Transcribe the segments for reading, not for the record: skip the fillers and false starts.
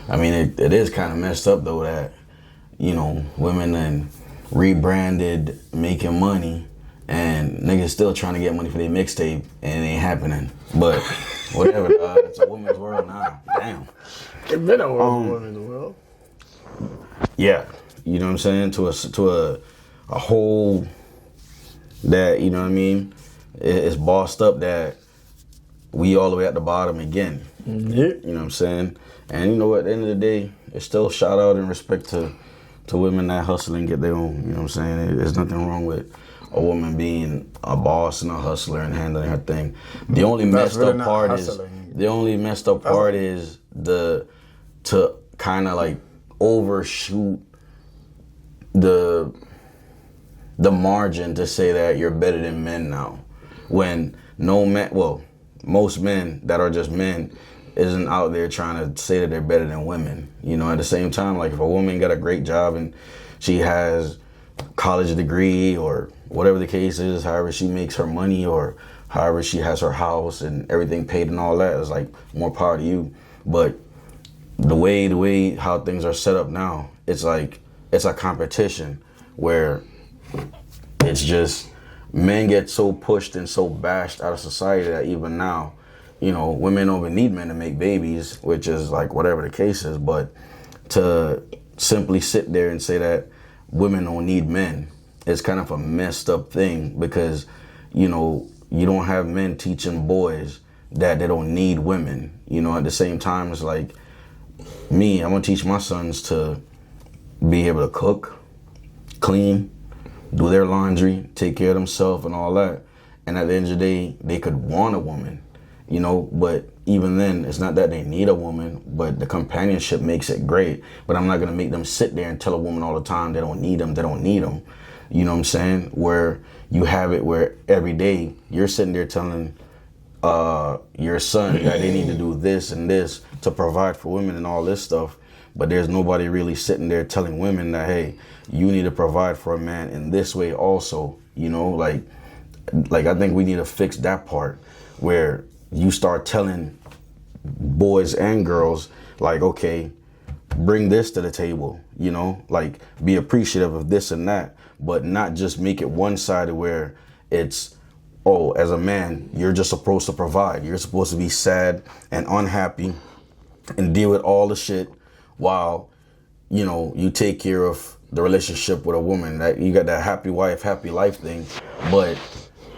I mean, it is kind of messed up though that, women then rebranded making money and niggas still trying to get money for their mixtape and it ain't happening. But whatever, it's a woman's world now. Damn. It been a woman's world. Yeah. You know what I'm saying? To a whole that, you know what I mean? It's bossed up that we all the way at the bottom again. Mm-hmm. You know what I'm saying? And you know what, at the end of the day, it's still shout out and respect to women that hustle and get their own. You know what I'm saying? There's nothing wrong with a woman being a boss and a hustler and handling her thing. The only messed up part is to kind of like overshoot the margin to say that you're better than men now, when most men that are just men isn't out there trying to say that they're better than women. At the same time, like if a woman got a great job and she has a college degree or whatever the case is, however she makes her money or however she has her house and everything paid and all that, is like more power to you. But the way how things are set up now, it's like it's a competition where it's just men get so pushed and so bashed out of society that even now, women don't even need men to make babies, which is like whatever the case is. But to simply sit there and say that women don't need men is kind of a messed up thing, because, you don't have men teaching boys that they don't need women. At the same time, it's like I'm gonna teach my sons to be able to cook, clean, do their laundry, take care of themselves and all that. And at the end of the day, they could want a woman, but even then, it's not that they need a woman, but the companionship makes it great. But I'm not going to make them sit there and tell a woman all the time they don't need them. You know what I'm saying? Where you have it where every day you're sitting there telling your son that they need to do this and this to provide for women and all this stuff. But there's nobody really sitting there telling women that, hey, you need to provide for a man in this way also. Like I think we need to fix that part where you start telling boys and girls, like, okay, bring this to the table, like be appreciative of this and that, but not just make it one-sided where it's, oh, as a man, you're just supposed to provide. You're supposed to be sad and unhappy and deal with all the shit while, you take care of the relationship with a woman. That you got that happy wife, happy life thing. But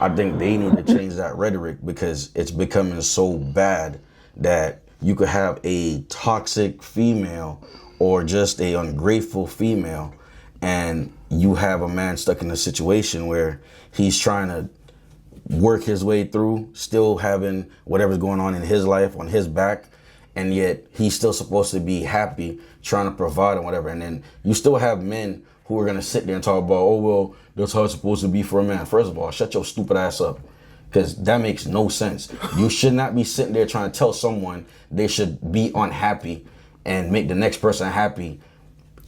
I think they need to change that rhetoric, because it's becoming so bad that you could have a toxic female or just a ungrateful female, and you have a man stuck in a situation where he's trying to work his way through, still having whatever's going on in his life on his back, and yet he's still supposed to be happy, trying to provide and whatever. And then you still have men who are going to sit there and talk about, oh, well, that's how it's supposed to be for a man. First of all, shut your stupid ass up, because that makes no sense. You should not be sitting there trying to tell someone they should be unhappy and make the next person happy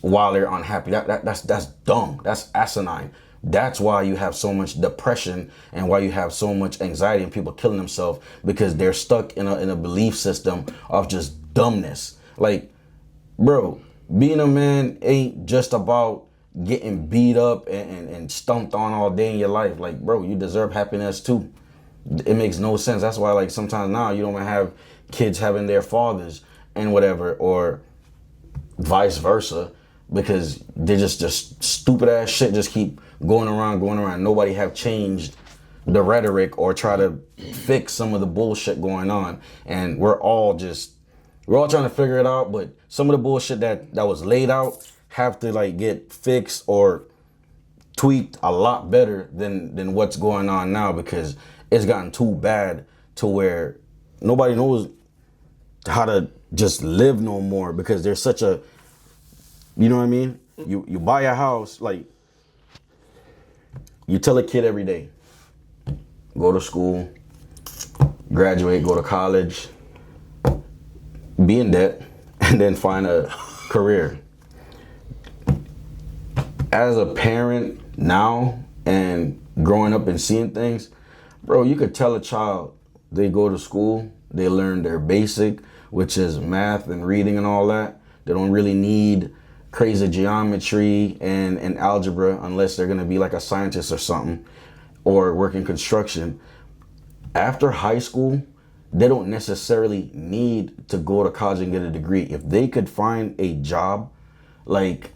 while they're unhappy. That's dumb. That's asinine. That's why you have so much depression and why you have so much anxiety and people killing themselves, because they're stuck in a belief system of just dumbness. Like, bro, being a man ain't just about getting beat up and stumped on all day in your life. Like, bro, you deserve happiness too. It makes no sense. That's why, like, sometimes now you don't have kids having their fathers and whatever, or vice versa, because they just stupid ass shit just keep going around. Nobody have changed the rhetoric or try to fix some of the bullshit going on. And we're all trying to figure it out, but some of the bullshit that was laid out have to like get fixed or tweaked a lot better than what's going on now, because it's gotten too bad to where nobody knows how to just live no more, because there's such a, you know what I mean? You buy a house, like, you tell a kid every day, go to school, graduate, go to college, be in debt, and then find a career. As a parent now and growing up and seeing things, bro, you could tell a child, they go to school, they learn their basic, which is math and reading and all that. They don't really need crazy geometry and algebra unless they're gonna be like a scientist or something, or work in construction. After high school, they don't necessarily need to go to college and get a degree. If they could find a job, like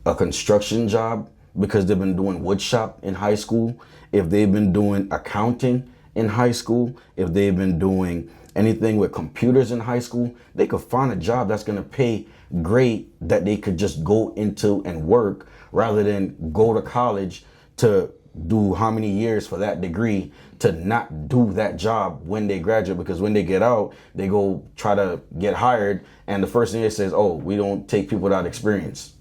a construction job, because they've been doing wood shop in high school, if they've been doing accounting in high school, if they've been doing anything with computers in high school, they could find a job that's gonna pay great, that they could just go into and work, rather than go to college to do how many years for that degree to not do that job when they graduate. Because when they get out, they go try to get hired, and the first thing it says, oh, we don't take people without experience.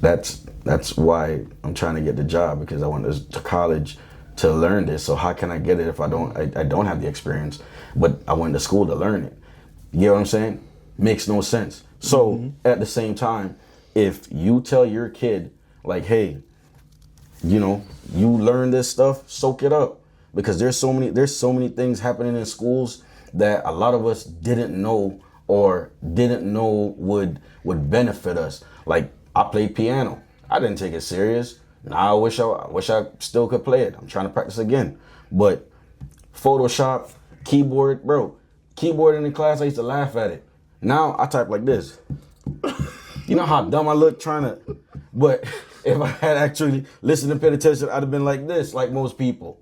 That's why I'm trying to get the job, because I went to college to learn this. So how can I get it if I don't have the experience, but I went to school to learn it? You get what I'm saying? Makes no sense. So at the same time, if you tell your kid, like, hey, you know, you learn this stuff, soak it up, because there's so many things happening in schools that a lot of us didn't know would benefit us. Like, I played piano. I didn't take it serious. Now I wish I still could play it. I'm trying to practice again. But Photoshop, keyboard in the class, I used to laugh at it. Now I type like this. You know how dumb I look trying to, but if I had actually listened and paid attention, I'd have been like this, like most people.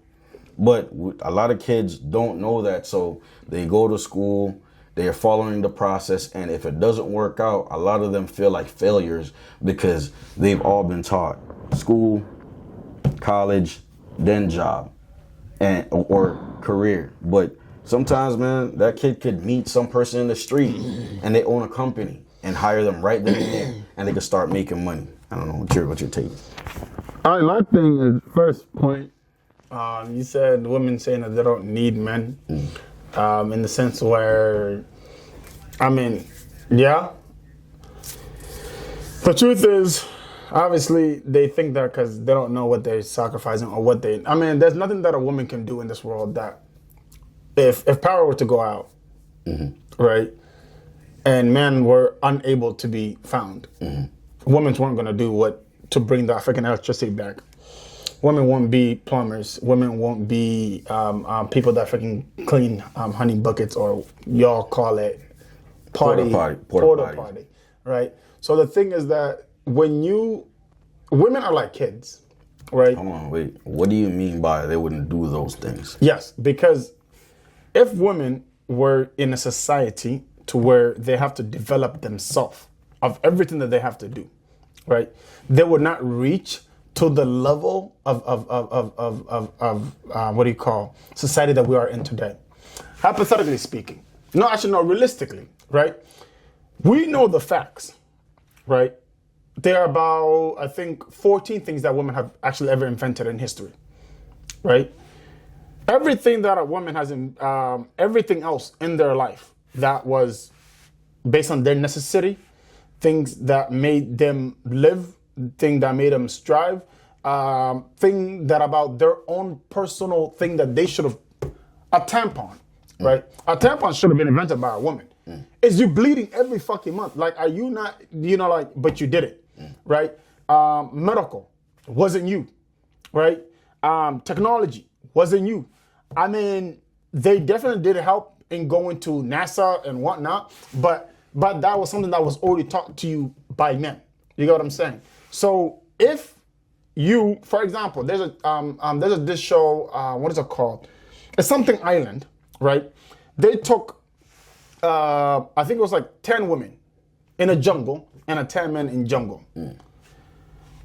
But a lot of kids don't know that, so they go to school, they are following the process, and if it doesn't work out, a lot of them feel like failures because they've all been taught school, college, then job, or career. But sometimes, man, that kid could meet some person in the street and they own a company and hire them right then and there, and they can start making money. I don't know what your take. All right, my thing is, first point, you said women saying that they don't need men, in the sense where, I mean, yeah. The truth is, obviously, they think that because they don't know what they're sacrificing or what they, I mean, there's nothing that a woman can do in this world that, if power were to go out, right, and men were unable to be found, women weren't going to do to bring the African electricity back. Women won't be plumbers. Women won't be people that freaking clean honey buckets, or y'all call it porta party, right? So the thing is that women are like kids, right? Hold on, wait. What do you mean by they wouldn't do those things? Yes, because if women were in a society to where they have to develop themselves of everything that they have to do, right? They would not reach to the level of what do you call society that we are in today. Hypothetically speaking, realistically, right? We know the facts, right? There are about, I think, 14 things that women have actually ever invented in history, right? Everything that a woman has, everything else in their life that was based on their necessity, things that made them live, thing that made them strive, thing that about their own personal thing that they should have, a tampon, right? A tampon should have been invented by a woman. Is you bleeding every fucking month? Like, are you not, but you did it, right? Medical, wasn't you, right? Technology, wasn't you. I mean, they definitely did help in going to NASA and whatnot, but that was something that was already taught to you by men. You get what I'm saying? So if you, for example, there's a dish show, what is it called? It's something Island, right? They took, I think it was like 10 women in a jungle and 10 men in jungle.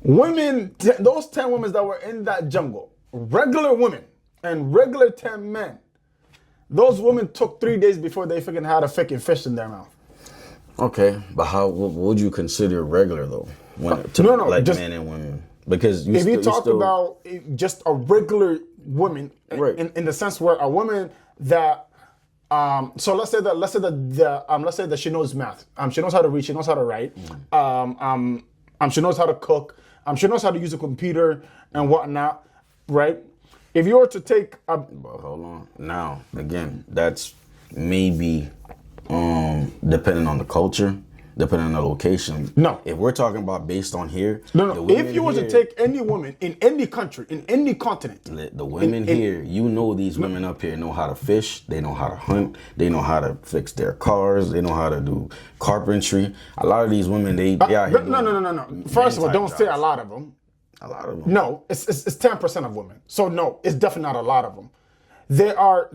Women, those 10 women that were in that jungle, regular women and regular 10 men, those women took 3 days before they freaking had a freaking fish in their mouth. Okay, but what would you consider regular though? Just men and women, because if you talk about just a regular woman, right, in the sense where a woman that, so let's say that she knows math, she knows how to read, she knows how to write, she knows how to cook, she knows how to use a computer and whatnot, right? If you were to take but hold on, now again, that's maybe depending on the culture, depending on the location. No. If we're talking about based on here, No. If you were to take any woman in any country, in any continent, the women here, these women up here know how to fish, they know how to hunt, they know how to fix their cars, they know how to do carpentry. A lot of these women, they out here. No. First of all, don't say a lot of them. A lot of them. No, it's 10% of women. So no, it's definitely not a lot of them. There are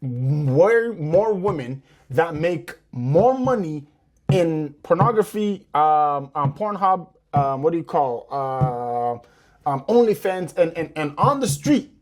way more women that make more money in pornography, Pornhub, OnlyFans, and on the street,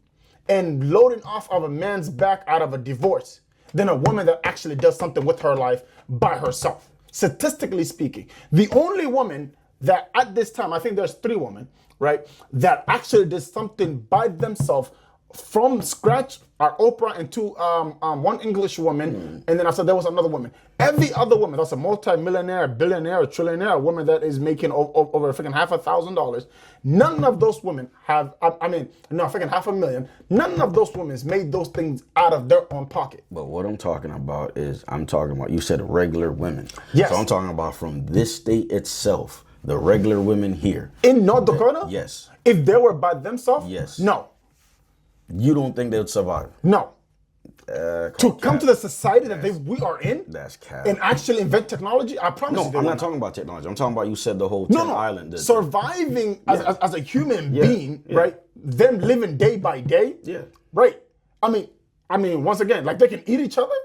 and loading off of a man's back out of a divorce than a woman that actually does something with her life by herself. Statistically speaking, the only woman that at this time, I think there's 3 women, right, that actually did something by themselves from scratch are Oprah and 2, one English woman, and then I said there was another woman. Every other woman, that's a multi-millionaire, billionaire, trillionaire woman that is making over freaking $500,000. None of those women have, freaking $500,000. None of those women made those things out of their own pocket. But what I'm talking about, you said regular women. Yes. So I'm talking about from this state itself, the regular women here. In North Dakota? Yes. If they were by themselves? Yes. No. You don't think they would survive? No. To come to the society that we are in, that's cap. And actually invent technology, I promise you. No, I'm not talking about technology. I'm talking about, you said the whole island. Surviving as a human being, right? Them living day by day, right? I mean, once again, like they can eat each other.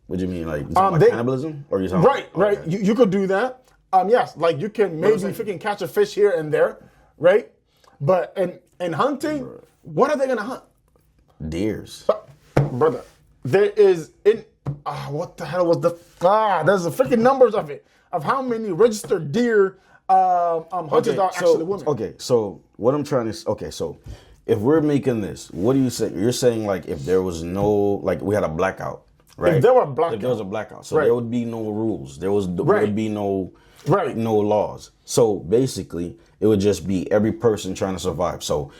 What do you mean, like cannibalism, or you talking? Right. You could do that. Yes, like you can maybe freaking catch a fish here and there, right? But in hunting, what are they gonna hunt? Deers. Brother, there is what the hell was there's the freaking numbers of it, of how many registered deer hunters are actually women. Okay, so what I'm trying to, so if we're making this, what do you say? You're saying like if there was no, like we had a blackout, right? If there was a blackout, so there would be no rules. There would be no laws. So basically, it would just be every person trying to survive. So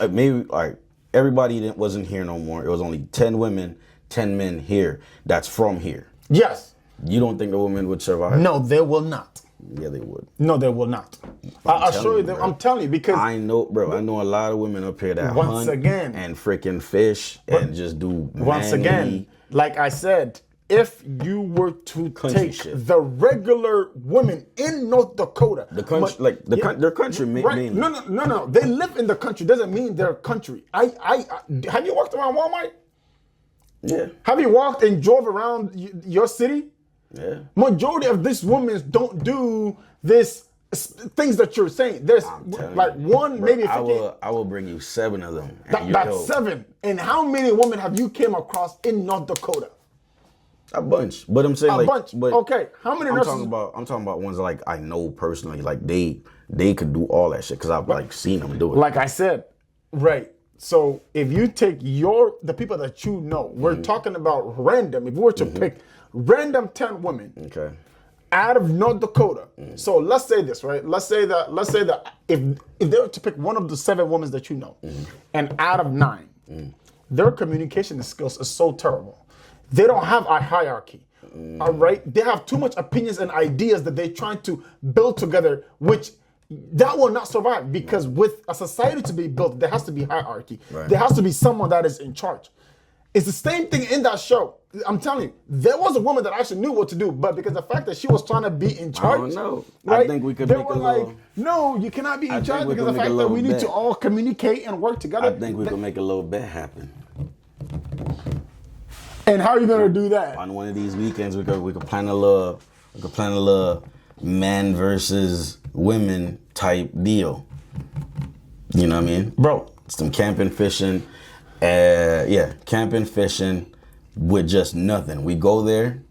maybe like everybody that wasn't here no more. It was only 10 women, 10 men here. That's from here. Yes. You don't think the women would survive? No, they will not. Yeah, they would. No, they will not. I'll show you. I'm telling you because I know, bro. I know a lot of women up here that hunt and freaking fish and just do. Once again, like I said, if you were to take the regular women in North Dakota, the country, their country, mainly. No. They live in the country. Doesn't mean their country. I have you walked around Walmart? Yeah. Have you walked and drove around your city? Yeah. Majority of these women don't do this things that you're saying. There's like one, maybe 15. I will bring you 7 of them. That's 7. And how many women have you came across in North Dakota? A bunch, but I'm saying a bunch. But okay, how many nurses? I'm talking about ones that like I know personally, like they could do all that shit because I've like seen them do it. Like I said, right. So if you take the people that you know, we're talking about random. If we were to pick random 10 women, okay, out of North Dakota. So let's say this, right? Let's say that if they were to pick one of the 7 women that you know, and out of 9, their communication skills is so terrible. They don't have a hierarchy, all right? They have too much opinions and ideas that they're trying to build together, which that will not survive because with a society to be built, there has to be hierarchy. Right. There has to be someone that is in charge. It's the same thing in that show. I'm telling you, there was a woman that actually knew what to do, but because the fact that she was trying to be in charge, I don't know. Right, I think we could make a little. No, you cannot be in charge because of the fact that we need to all communicate and work together. I think we could make a little bet happen. And how are you gonna do that? On one of these weekends, we could plan a little man versus women type deal. You know what I mean, bro? Some camping, fishing, camping, fishing with just nothing. We go there,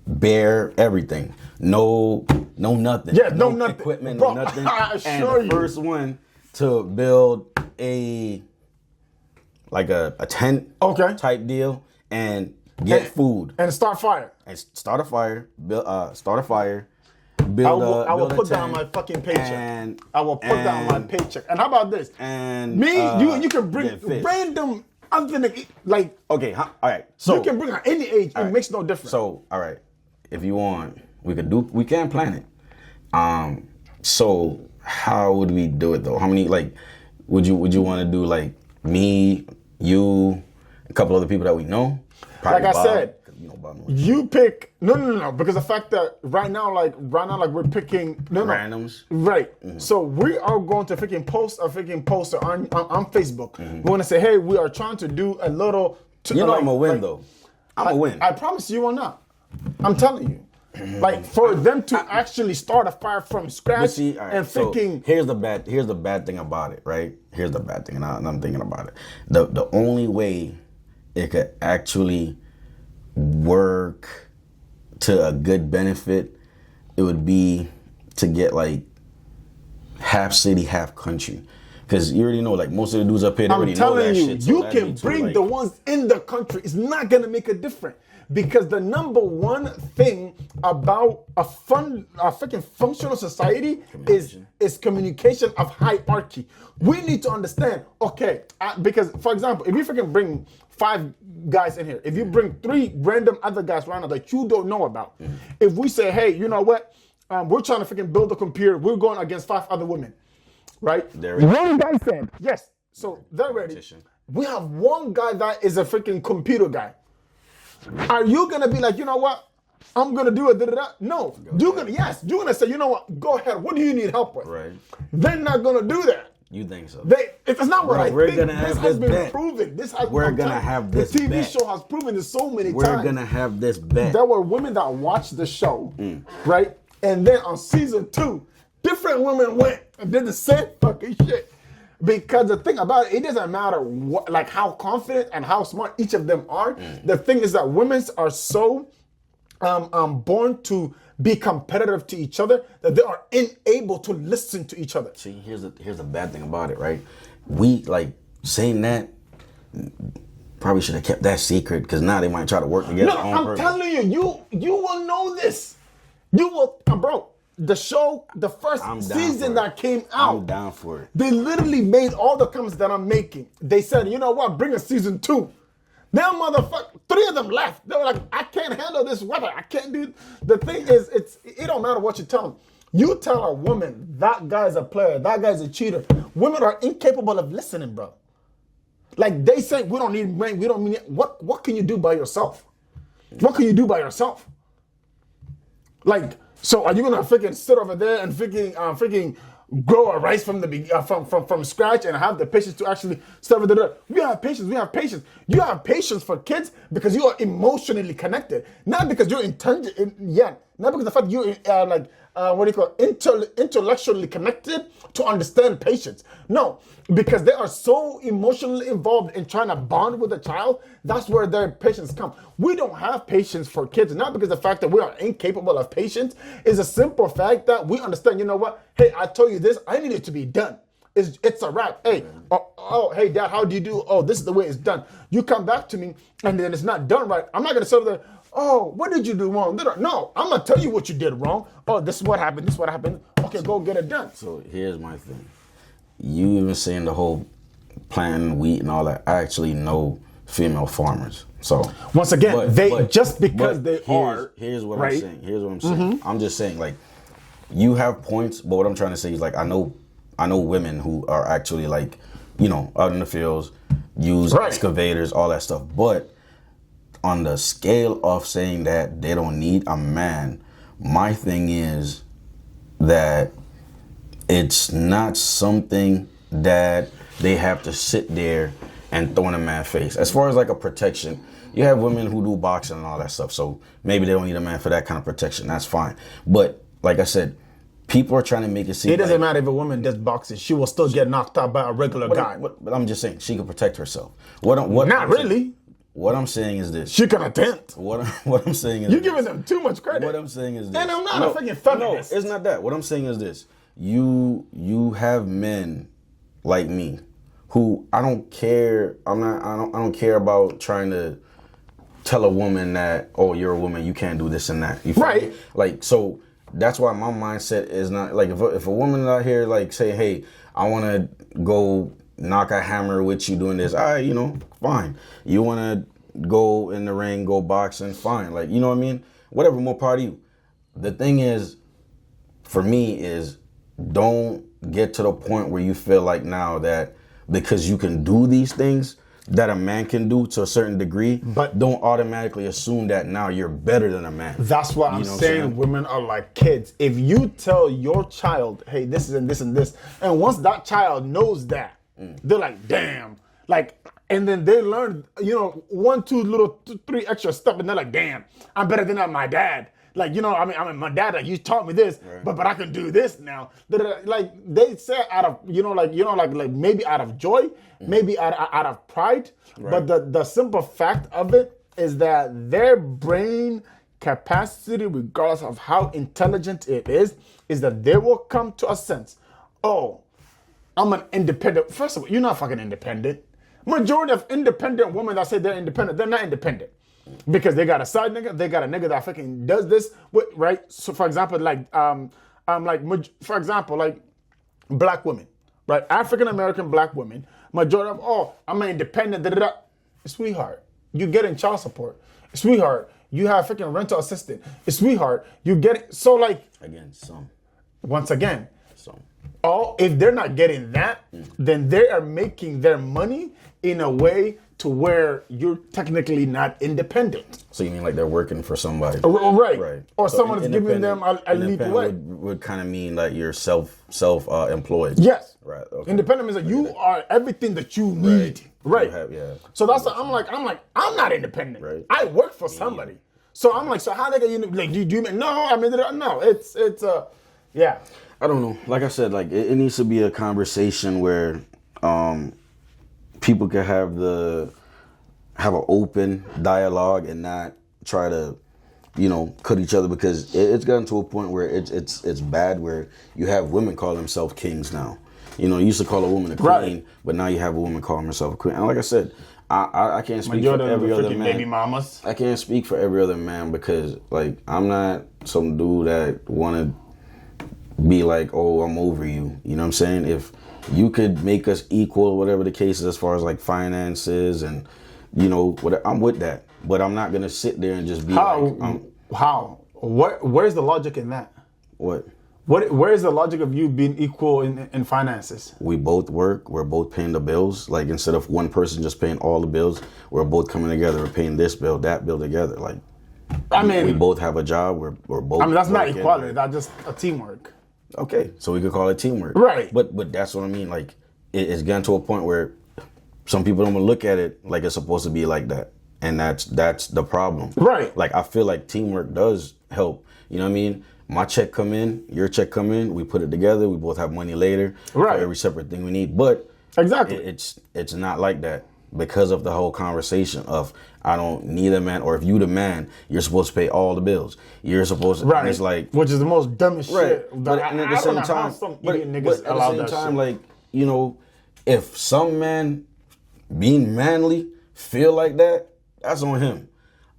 bare everything, no nothing. Yeah, no nothing. Equipment, bro, no nothing. I assure you. First one to build a tent, type deal. And get food and start fire. And start a fire. Build I will put down my fucking paycheck. I will put down my paycheck. And how about this? And you can bring random I'm gonna like. Okay, all right. So you can bring her any age. It makes no difference. So, all right, if you want, we can plan it. So how would we do it though? How many like would you want to do like me, you, a couple other people that we know? Probably like I Bob, said, 'cause you know Bob knows. you pick no because the fact that right now we're picking Randoms. right. So we are going to freaking post a freaking poster on Facebook. We want to say, hey, we are trying to do a little. I'm gonna win though. I'm gonna win. I promise you will not. I'm telling you. Like for them to actually start a fire from scratch and freaking. Here's the bad thing about it, right? Here's the bad thing, and I'm thinking about it. The only way it could actually work to a good benefit, it would be to get like half city, half country. Because you already know, like most of the dudes up here, they already know that shit. I'm telling you, you can bring the ones in the country. It's not gonna make a difference. Because the number one thing about a freaking functional society is communication of hierarchy. We need to understand, okay, because for example, if you freaking bring 5 guys in here, if you bring 3 random other guys around that you don't know about, if we say, hey, you know what, we're trying to freaking build a computer, we're going against 5 other women, right? One guy said, yes, so they're ready. We have one guy that is a freaking computer guy. Are you gonna be like, you know what? I'm gonna do it. No, you're gonna say, you know what? Go ahead. What do you need help with? Right. They're not gonna do that. You think so? It's not what I we're think. Gonna have this has been bet. proven. We're gonna have this. The TV bet. show has proven this so many times. We're gonna have this bet. There were women that watched the show, right? And then on season 2, different women went and did the same fucking shit. Because the thing about it doesn't matter what, like how confident and how smart each of them are. The thing is that women are so born to be competitive to each other that they are unable to listen to each other. See, here's the bad thing about it, right? We like saying that probably should have kept that secret because now they might try to work together. No, I'm telling you, you will know this. You will, bro. The show, the first season that came out, I'm down for it. They literally made all the comments that I'm making. They said, you know what, bring a season 2. Now, motherfucker, 3 of them left. They were like, I can't handle this weather. I can't do. The thing is, it don't matter what you tell them. You tell a woman that guy's a player, that guy's a cheater. Women are incapable of listening, bro. Like they say, we don't need men. We don't need what can you do by yourself? What can you do by yourself? Like. So are you gonna freaking sit over there and freaking grow a rice from the from scratch and have the patience to actually start with the? We have patience. We have patience. You have patience for kids because you are emotionally connected, not because you're intelligent. Not because the fact you're intellectually connected to understand patience. No, because they are so emotionally involved in trying to bond with a child. That's where their patience comes. We don't have patience for kids, not because the fact that we are incapable of patience. Is a simple fact that we understand. You know what? Hey, I told you this. I need it to be done. It's a wrap. Hey, hey, Dad, how do you do? Oh, this is the way it's done. You come back to me, and then it's not done right. I'm not gonna sit there. Oh, what did you do wrong? No, I'm gonna tell you what you did wrong. Oh, this is what happened. This is what happened. Okay, go get it done. So here's my thing. You even saying the whole planting wheat and all that. I actually know female farmers. So once again, Here's what I'm saying. Here's what I'm saying. I'm just saying, like, you have points, but what I'm trying to say is, like, I know women who are actually, like, you know, out in the fields, use excavators, all that stuff. But on the scale of saying that they don't need a man, my thing is that it's not something that they have to sit there and throw in a man's face. As far as like a protection, you have women who do boxing and all that stuff, so maybe they don't need a man for that kind of protection. That's fine. But like I said, people are trying to make it seem. It doesn't matter if a woman does boxing; she will still get knocked out by a regular guy. But I'm just saying she can protect herself. Not really. What I'm saying is this. She can attempt. What I'm saying is you're giving them too much credit. What I'm saying is this. And I'm not a freaking feminist. No, it's not that. What I'm saying is this. You have men like me who I don't care. I don't care about trying to tell a woman that, oh, you're a woman, you can't do this and that. You feel me? Like, so that's why my mindset is not like if a woman out here like say, hey, I want to go knock a hammer with you doing this. All right, fine. You want to go in the ring, go boxing, fine. Like, you know what I mean? Whatever, more part of you. The thing is, for me, is don't get to the point where you feel like now that because you can do these things that a man can do to a certain degree, but don't automatically assume that now you're better than a man. That's why I'm saying women are like kids. If you tell your child, hey, this is and this and this, and once that child knows that, they're like, damn. Like, and then they learn, 1, 2, 3 extra stuff, and they're like, damn, I'm better than my dad. Like, my dad, like, you taught me this, right, but I can do this now. Like, they say out of, like maybe out of joy, maybe out of pride. Right. But the simple fact of it is that their brain capacity, regardless of how intelligent it is that they will come to a sense, oh, I'm an independent. First of all, you're not fucking independent. Majority of independent women that say they're independent, they're not independent. Because they got a side nigga, they got a nigga that fucking does this, right? So for example, like black women, right? African American black women, majority of, I'm an independent, da-da-da. Sweetheart, you getting child support. Sweetheart, you have freaking rental assistant. Sweetheart, you get it. So like, again, some. Once again, some. If they're not getting that, then they are making their money in a way to where you're technically not independent. So you mean like they're working for somebody? Right. Or so someone is giving them a leap away. Would kind of mean like you're self-employed. Yes. Right. Okay. Independent means that you are everything that you need. Right. Yeah. So that's what I'm like, I'm not independent. Right. I work for somebody. Yeah. So I'm like, so how they get you? Like, do you? No. It's yeah. I don't know. Like I said, like it needs to be a conversation where people can have an open dialogue and not try to, cut each other, because it's gotten to a point where it's bad where you have women call themselves kings now. You used to call a woman a queen, right, but now you have a woman calling herself a queen. And like I said, I can't speak for every other man. Baby mamas. I can't speak for every other man because like I'm not some dude that want to be like, oh, I'm over you. You know what I'm saying? If you could make us equal, whatever the case is, as far as like finances and, whatever, I'm with that. But I'm not going to sit there and just be How? Where's the logic in that? What? Where's the logic of you being equal in finances? We both work. We're both paying the bills. Like, instead of one person just paying all the bills, we're both coming together. We're paying this bill, that bill together. Like, we both have a job. We're both. That's not equality. That's just a teamwork. Okay, so we could call it teamwork. Right. But that's what I mean. Like, it's gotten to a point where some people don't look at it like it's supposed to be like that. And that's the problem. Right. Like, I feel like teamwork does help. You know what I mean? My check come in, your check come in, we put it together, we both have money later for every separate thing we need. But exactly, it's not like that because of the whole conversation of I don't need a man, or if you the man, you're supposed to pay all the bills. You're supposed to, right? And it's like, which is the most dumbest shit. But at the same time, like, if some man being manly feel like that, that's on him.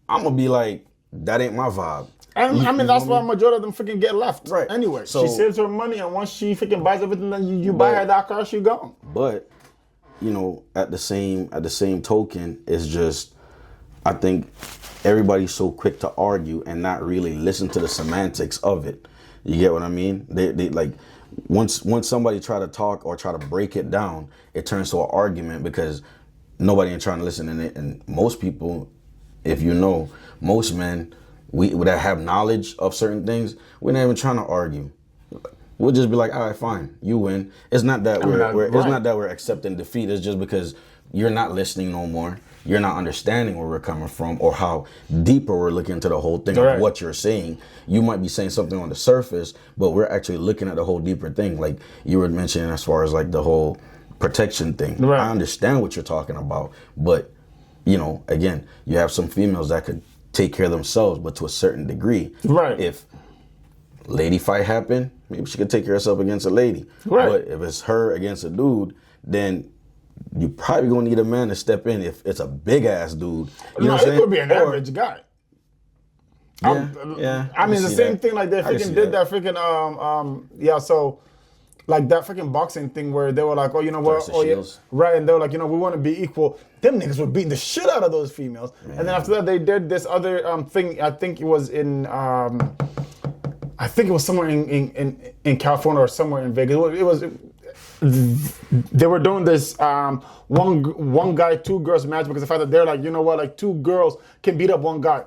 I'm gonna be like, that ain't my vibe. And that's why majority of them freaking get left. Right. Anyway, so she saves her money, and once she freaking buys everything, then you buy her that car, she gone. But at the same token, it's just, I think everybody's so quick to argue and not really listen to the semantics of it. You get what I mean? They like once somebody try to talk or try to break it down, it turns to an argument because nobody ain't trying to listen in it. And most people, if most men, we that have knowledge of certain things, we're not even trying to argue. We'll just be like, all right, fine, you win. It's not that it's not that we're accepting defeat. It's just because you're not listening no more. You're not understanding where we're coming from or how deeper we're looking into the whole thing of what you're saying. You might be saying something on the surface, but we're actually looking at the whole deeper thing. Like you were mentioning as far as like the whole protection thing. Right. I understand what you're talking about, but again, you have some females that could take care of themselves, but to a certain degree. Right. If lady fight happen, maybe she could take care of herself against a lady. Right. But if it's her against a dude, then you probably gonna need a man to step in if it's a big ass dude. You know what I'm saying? It could be an average guy. Yeah. I mean, the same thing like they freaking did that freaking So like that fucking boxing thing where they were like, oh, you know what? Clarissa Oh, yeah. Shields. Right. And they were like, you know, we want to be equal. Them niggas were beating the shit out of those females. And then after that, they did this other thing. I think it was in, I think it was somewhere in California or somewhere in Vegas. They were doing this one guy, two girls match because the fact that they're like, you know what, like two girls can beat up one guy.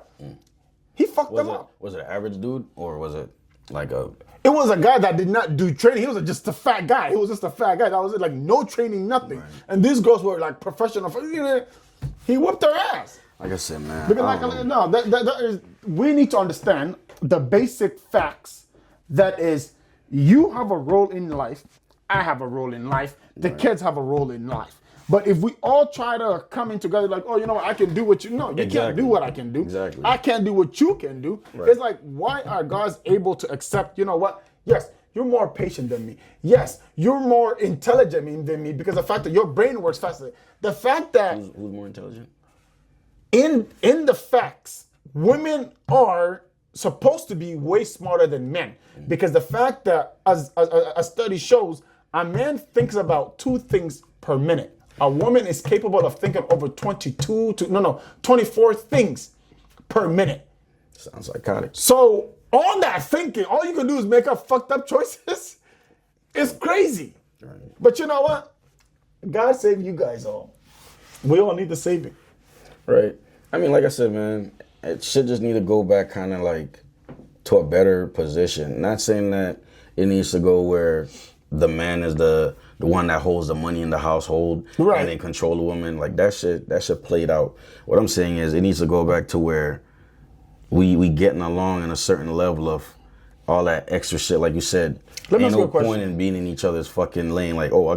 He fucked them up. Was it an average dude or was it like a... It was a guy that did not do training. He was just a fat guy. He was just a fat guy. That was it, like no training, nothing. Right. And these girls were like professional. He whooped their ass. Like I said, man. Because we need to understand the basic facts. That is, you have a role in life. I have a role in life. The kids have a role in life. But if we all try to come in together like, oh, you know what, I can do what you... No, you can't do what I can do. Exactly. I can't do what you can do. Right. It's like, why are guys able to accept, you know what? Yes, you're more patient than me. Yes, you're more intelligent than me because the fact that your brain works faster. The fact that... Who's more intelligent? In the facts, women are supposed to be way smarter than men because the fact that, as a study shows, a man thinks about 2 things per minute. A woman is capable of thinking over 24 things per minute. Sounds psychotic. So on that thinking, all you can do is make up fucked up choices. It's crazy. Right. But you know what? God save you guys all. We all need the saving. Right. I mean, like I said, man, it should just need to go back kind of like to a better position. Not saying that it needs to go where the man is the one that holds the money in the household and then control the woman. Like that shit played out. What I'm saying is it needs to go back to where we getting along in a certain level of all that extra shit. Like you said, ain't no point in being in each other's fucking lane. Like, oh,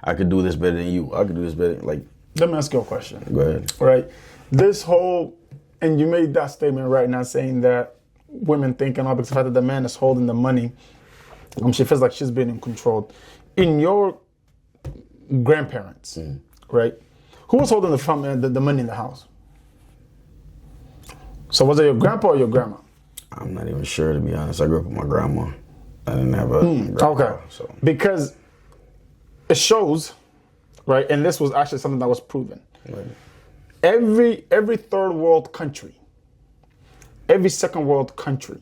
I could do this better than you. I could do this better. Like, let me ask you a question. Go ahead. Right. This whole, and you made that statement right now saying that women thinking, because the fact that the man is holding the money, she feels like she's being in control. In your grandparents, right? Who was holding the money in the house? So was it your grandpa or your grandma? I'm not even sure, to be honest. I grew up with my grandma. I didn't have a grandpa. Okay. So. Because it shows, right? And this was actually something that was proven. Right. Every third world country, every second world country,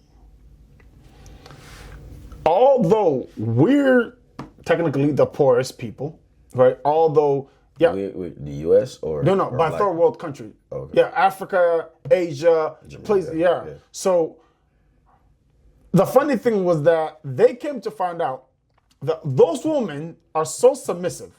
although we're technically the poorest people, right? Although, yeah. The U.S. or? No, or by like, third world country. Okay. Yeah, Africa, Asia, places, yeah. So the funny thing was that they came to find out that those women are so submissive,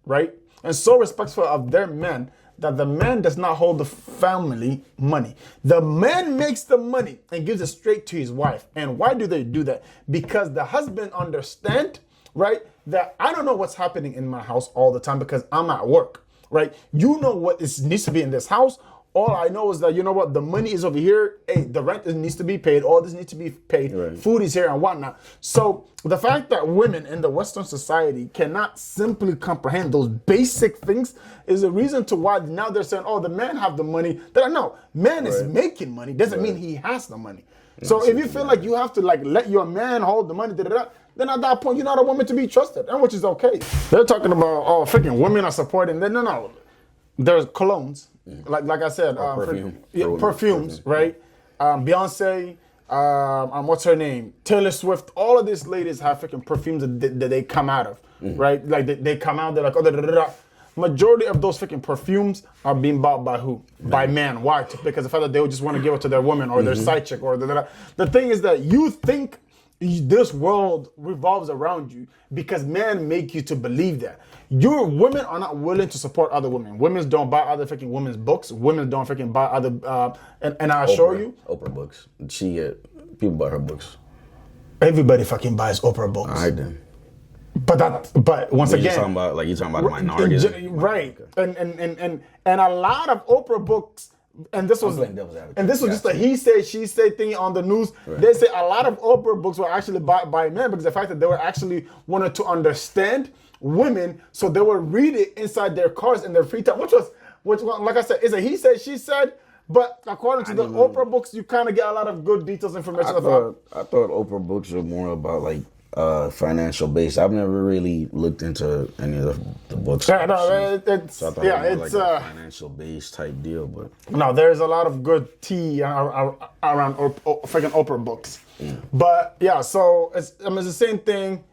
right? And so respectful of their men that the man does not hold the family money. The man makes the money and gives it straight to his wife. And why do they do that? Because the husband understands, right, that I don't know what's happening in my house all the time because I'm at work, right? You know what needs to be in this house. All I know is that, you know what, the money is over here. Hey, the rent needs to be paid. All this needs to be paid. Right. Food is here and whatnot. So the fact that women in the Western society cannot simply comprehend those basic things is a reason to why now they're saying, oh, the man have the money. No, man is making money. Doesn't mean he has the money. So if you feel like you have to like let your man hold the money, then at that point, you're not a woman to be trusted, and which is okay. They're talking about, oh, freaking women are supporting. No. There's colognes. Like I said, perfumes, right? Beyonce, what's her name? Taylor Swift. All of these ladies have freaking perfumes that they come out of, right? Like they come out, they're like, oh, Majority of those freaking perfumes are being bought by who? By men. Why? Because the fact that they would just want to give it to their woman or their side chick or the thing is that you think this world revolves around you because men make you to believe that. Your women are not willing to support other women. Women don't buy other freaking women's books. Women don't freaking buy other, and I assure you. Oprah books. People buy her books. Everybody fucking buys Oprah books. All right then. But once again, you're talking about the minorities, right? And a lot of Oprah books, and this was just a he said she said thing on the news. Right. They say a lot of Oprah books were actually by men because the fact that they were actually wanted to understand women, so they would read it inside their cars in their free time, which like I said, is a he said she said. But according to the Oprah books, you kind of get a lot of good details information. I thought Oprah books were more about like financial base. I've never really looked into any of the books. Yeah, no, it's So I thought yeah, it was it's like a financial base type deal, but no. There's a lot of good tea around freaking Oprah books, but yeah. So it's the same thing.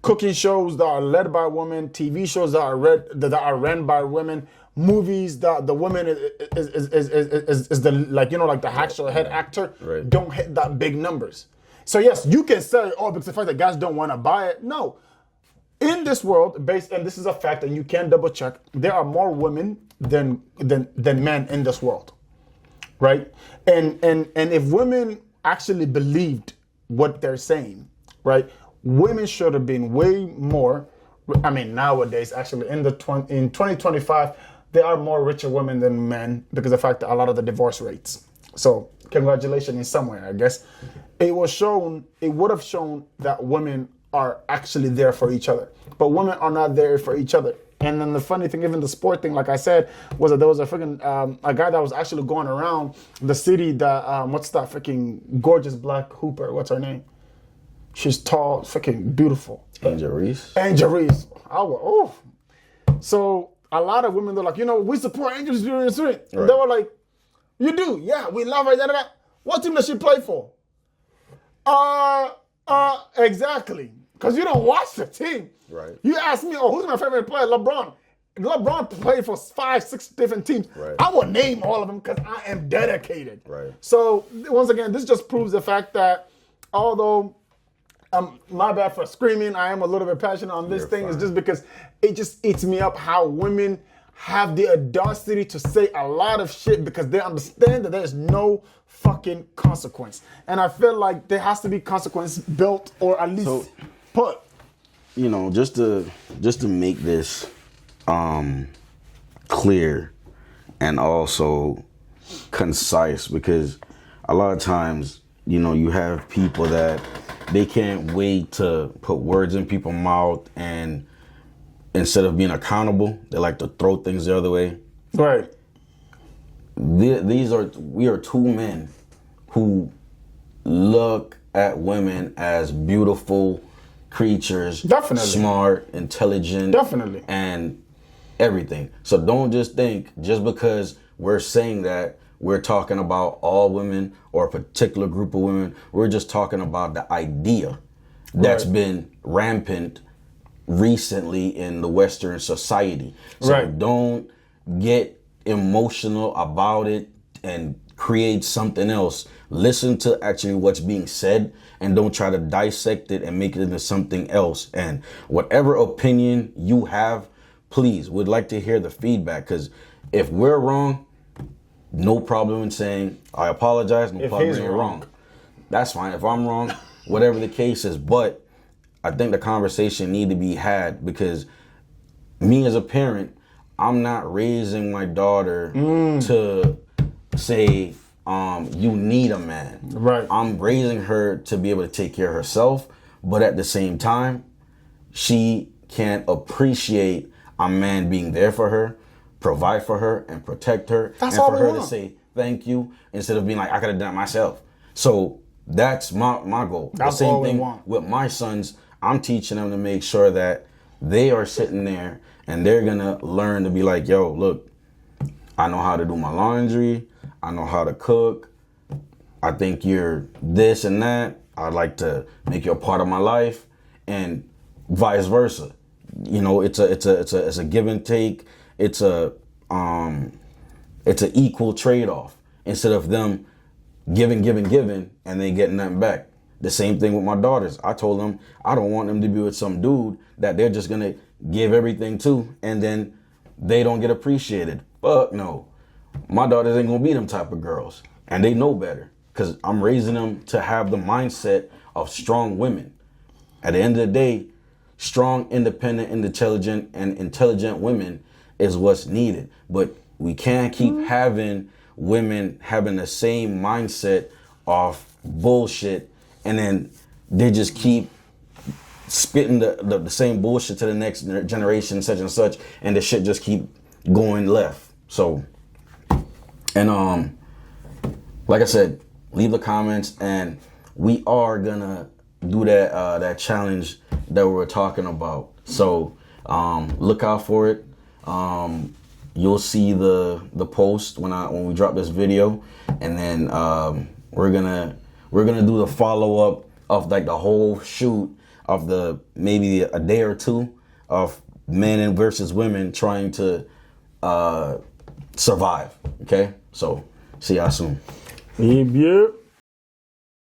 Cooking shows that are led by women, TV shows that are ran by women, movies that the woman is the like like the actual head actor Right. don't hit that big numbers. So yes, you can say because the fact that guys don't want to buy it. No, in this world, and this is a fact, and you can double check. There are more women than men in this world, right? And if women actually believed what they're saying, right? Women should have been way more. I mean, nowadays, actually, in 2025, there are more richer women than men because of the fact that a lot of the divorce rates. So, congratulations in some way, I guess. It would have shown that women are actually there for each other, but women are not there for each other. And then the funny thing, even the sport thing, like I said, was that there was a freaking a guy that was actually going around the city that what's that freaking gorgeous black hooper? What's her name? She's tall, freaking beautiful. Angel Reese. Angel Reese. So a lot of women, they're like, we support Angel Reese. Right. They were like, you do? Yeah, we love her. Da, da, da. What team does she play for? Exactly. Because you don't watch the team. Right. You ask me, who's my favorite player? LeBron. LeBron played for 5-6 different teams. Right. I will name all of them because I am dedicated. Right. So once again, this just proves the fact that although my bad for screaming, I am a little bit passionate on this thing. Fine. It's just because it just eats me up how women have the audacity to say a lot of shit because they understand that there's no fucking consequence. And I feel like there has to be consequence built or at least put. Just to make this clear and also concise, because a lot of times, you have people that they can't wait to put words in people's mouth, and instead of being accountable, they like to throw things the other way. Right. We are two men who look at women as beautiful creatures, definitely smart, intelligent, definitely, and everything. So don't just think just because we're saying that we're talking about all women or a particular group of women. We're just talking about the idea that's been rampant recently in the Western society. So don't get emotional about it and create something else. Listen to actually what's being said and don't try to dissect it and make it into something else. And whatever opinion you have, please, would like to hear the feedback, because if we're wrong, no problem in saying, I apologize, no problem in wrong. That's fine. If I'm wrong, whatever the case is. But I think the conversation need to be had, because me as a parent, I'm not raising my daughter to say, you need a man. Right. I'm raising her to be able to take care of herself, but at the same time, she can appreciate a man being there for her, provide for her, and protect her. That's and all for we her want. to say thank you instead of being like, I could have done it myself. So that's my goal. That's the same all we thing want. with my sons. I'm teaching them to make sure that they are sitting there and they're gonna learn to be like, yo, look, I know how to do my laundry. I know how to cook. I think you're this and that. I'd like to make you a part of my life, and vice versa. It's a give and take. It's an equal trade-off, instead of them giving, and they getting nothing back. The same thing with my daughters. I told them I don't want them to be with some dude that they're just gonna give everything to, and then they don't get appreciated. Fuck no. My daughters ain't gonna be them type of girls, and they know better, because I'm raising them to have the mindset of strong women. At the end of the day, strong, independent, intelligent women is what's needed. But we can't keep having women having the same mindset of bullshit, and then they just keep spitting the same bullshit to the next generation, such and such, and the shit just keep going left. So, and like I said, leave the comments, and we are gonna do that challenge that we were talking about. So look out for it. You'll see the post when we drop this video, and then we're gonna do the follow up of like the whole shoot of maybe a day or two of men versus women trying to survive. Okay, so see y'all soon. Yeah.